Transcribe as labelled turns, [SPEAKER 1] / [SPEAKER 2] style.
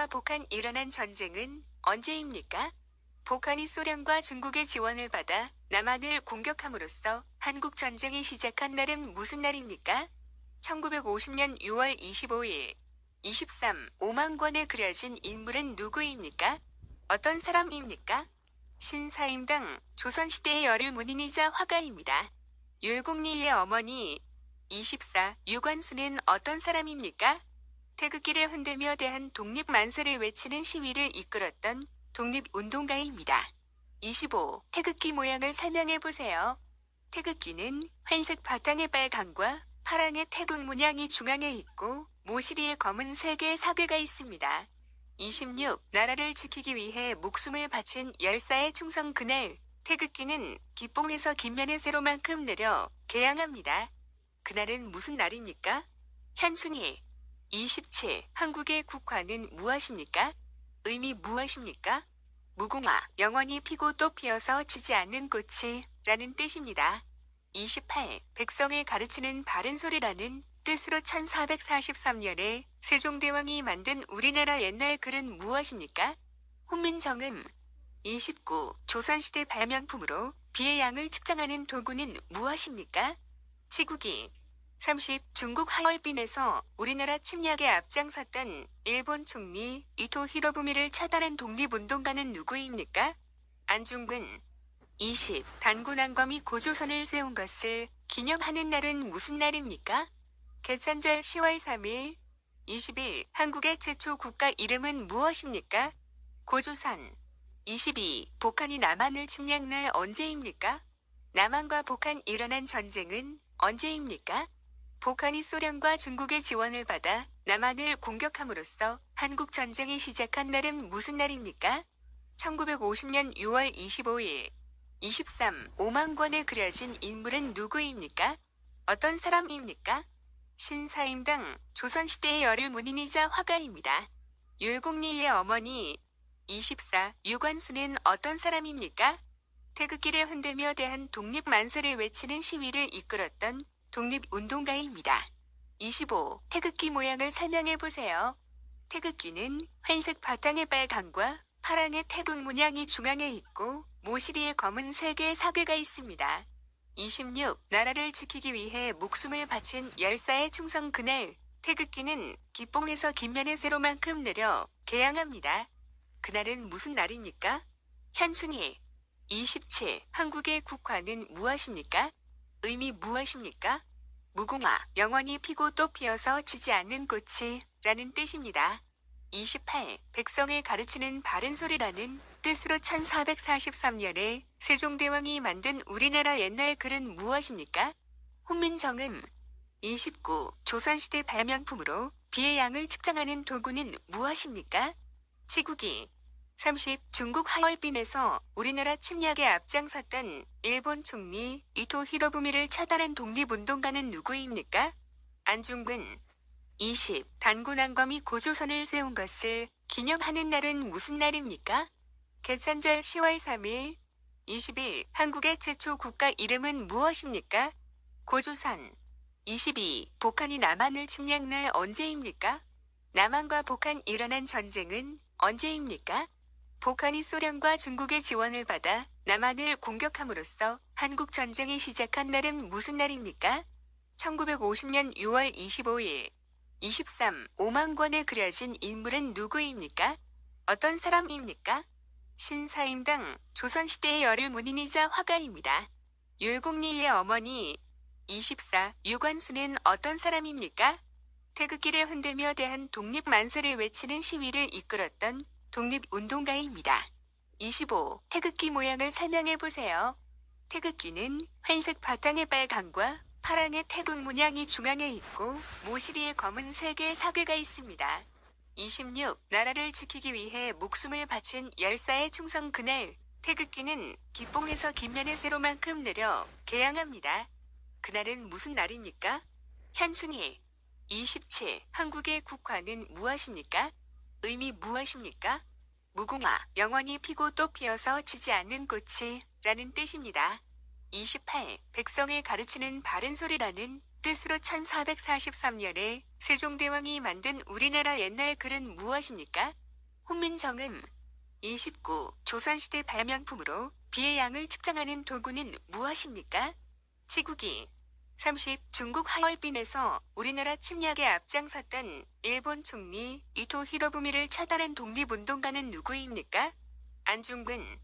[SPEAKER 1] 북한 일어난 전쟁은 언제입니까? 북한이 소련과 중국의 지원을 받아 남한을 공격함으로써 한국 전쟁이 시작한 날은 무슨 날입니까? 1950년 6월 25일 23, 5만 권에 그려진 인물은 누구입니까? 어떤 사람입니까? 신사임당, 조선시대의 열혈 문인이자 화가입니다. 율곡리의 어머니 24, 유관순은 어떤 사람입니까? 태극기를 흔들며 대한 독립 만세를 외치는 시위를 이끌었던 독립운동가입니다. 25. 태극기 모양을 설명해보세요. 태극기는 회색 바탕의 빨강과 파랑의 태국 문양이 중앙에 있고 모시리에 검은 3개의 사괴가 있습니다. 26. 나라를 지키기 위해 목숨을 바친 열사의 충성 그날 태극기는 기뽕에서 김면의 세로만큼 내려 개양합니다. 그날은 무슨 날입니까? 현충일. 27. 한국의 국화는 무엇입니까? 의미 무엇입니까? 무궁화, 영원히 피고 또 피어서 지지 않는 꽃이 라는 뜻입니다. 28. 백성을 가르치는 바른 소리라는 뜻으로 1443년에 세종대왕이 만든 우리나라 옛날 글은 무엇입니까? 훈민정음. 29. 조선시대 발명품으로 비의 양을 측정하는 도구는 무엇입니까? 치국이. 30. 중국 하얼빈에서 우리나라 침략에 앞장섰던 일본 총리 이토 히로부미를 처단한 독립운동가는 누구입니까? 안중근. 20. 단군왕검이 고조선을 세운 것을 기념하는 날은 무슨 날입니까? 개천절 10월 3일. 21. 한국의 최초 국가 이름은 무엇입니까? 고조선. 22. 북한이 남한을 침략 날 언제입니까? 남한과 북한 일어난 전쟁은 언제입니까? 북한이 소련과 중국의 지원을 받아 남한을 공격함으로써 한국 전쟁이 시작한 날은 무슨 날입니까? 1950년 6월 25일 23, 5만 권에 그려진 인물은 누구입니까? 어떤 사람입니까? 신사임당, 조선시대의 열혈 문인이자 화가입니다. 율곡리의 어머니 24, 유관순은 어떤 사람입니까? 태극기를 흔들며 대한 독립 만세를 외치는 시위를 이끌었던 독립운동가입니다. 25. 태극기 모양을 설명해보세요. 태극기는 회색 바탕의 빨강과 파랑의 태국 문양이 중앙에 있고 모시리에 검은 3개의 사괴가 있습니다. 26. 나라를 지키기 위해 목숨을 바친 열사의 충성 그날 태극기는 기뽕에서 김면의 세로만큼 내려 개양합니다. 그날은 무슨 날입니까? 현충일. 27. 한국의 국화는 무엇입니까? 의미 무엇입니까? 무궁화, 영원히 피고 또 피어서 지지 않는 꽃이 라는 뜻입니다. 28. 백성을 가르치는 바른 소리라는 뜻으로 1443년에 세종대왕이 만든 우리나라 옛날 글은 무엇입니까? 훈민정음. 29. 조선시대 발명품으로 비의 양을 측정하는 도구는 무엇입니까? 치국이. 30. 중국 하얼빈에서 우리나라 침략에 앞장섰던 일본 총리 이토 히로부미를 처단한 독립운동가는 누구입니까? 안중근. 20. 단군왕검이 고조선을 세운 것을 기념하는 날은 무슨 날입니까? 개천절 10월 3일. 21. 한국의 최초 국가 이름은 무엇입니까? 고조선. 22. 북한이 남한을 침략 날 언제입니까? 남한과 북한 일어난 전쟁은 언제입니까? 북한이 소련과 중국의 지원을 받아 남한을 공격함으로써 한국 전쟁이 시작한 날은 무슨 날입니까? 1950년 6월 25일 23, 5만 권에 그려진 인물은 누구입니까? 어떤 사람입니까? 신사임당, 조선시대의 열혈 문인이자 화가입니다. 율곡리의 어머니 24, 유관순은 어떤 사람입니까? 태극기를 흔들며 대한 독립 만세를 외치는 시위를 이끌었던 독립운동가입니다. 25. 태극기 모양을 설명해보세요. 태극기는 회색 바탕의 빨강과 파랑의 태국 문양이 중앙에 있고 모시리에 검은 3개의 사괴가 있습니다. 26. 나라를 지키기 위해 목숨을 바친 열사의 충성 그날 태극기는 기뽕에서 김면의 세로만큼 내려 개양합니다. 그날은 무슨 날입니까? 현충일. 27. 한국의 국화는 무엇입니까? 의미 무엇입니까? 무궁화, 영원히 피고 또 피어서 지지 않는 꽃이 라는 뜻입니다. 28. 백성을 가르치는 바른 소리라는 뜻으로 1443년에 세종대왕이 만든 우리나라 옛날 글은 무엇입니까? 훈민정음 29. 조선시대 발명품으로 비의 양을 측정하는 도구는 무엇입니까? 치국이 30. 중국 하얼빈에서 우리나라 침략에 앞장섰던 일본 총리 이토 히로부미를 처단한 독립운동가는 누구입니까? 안중근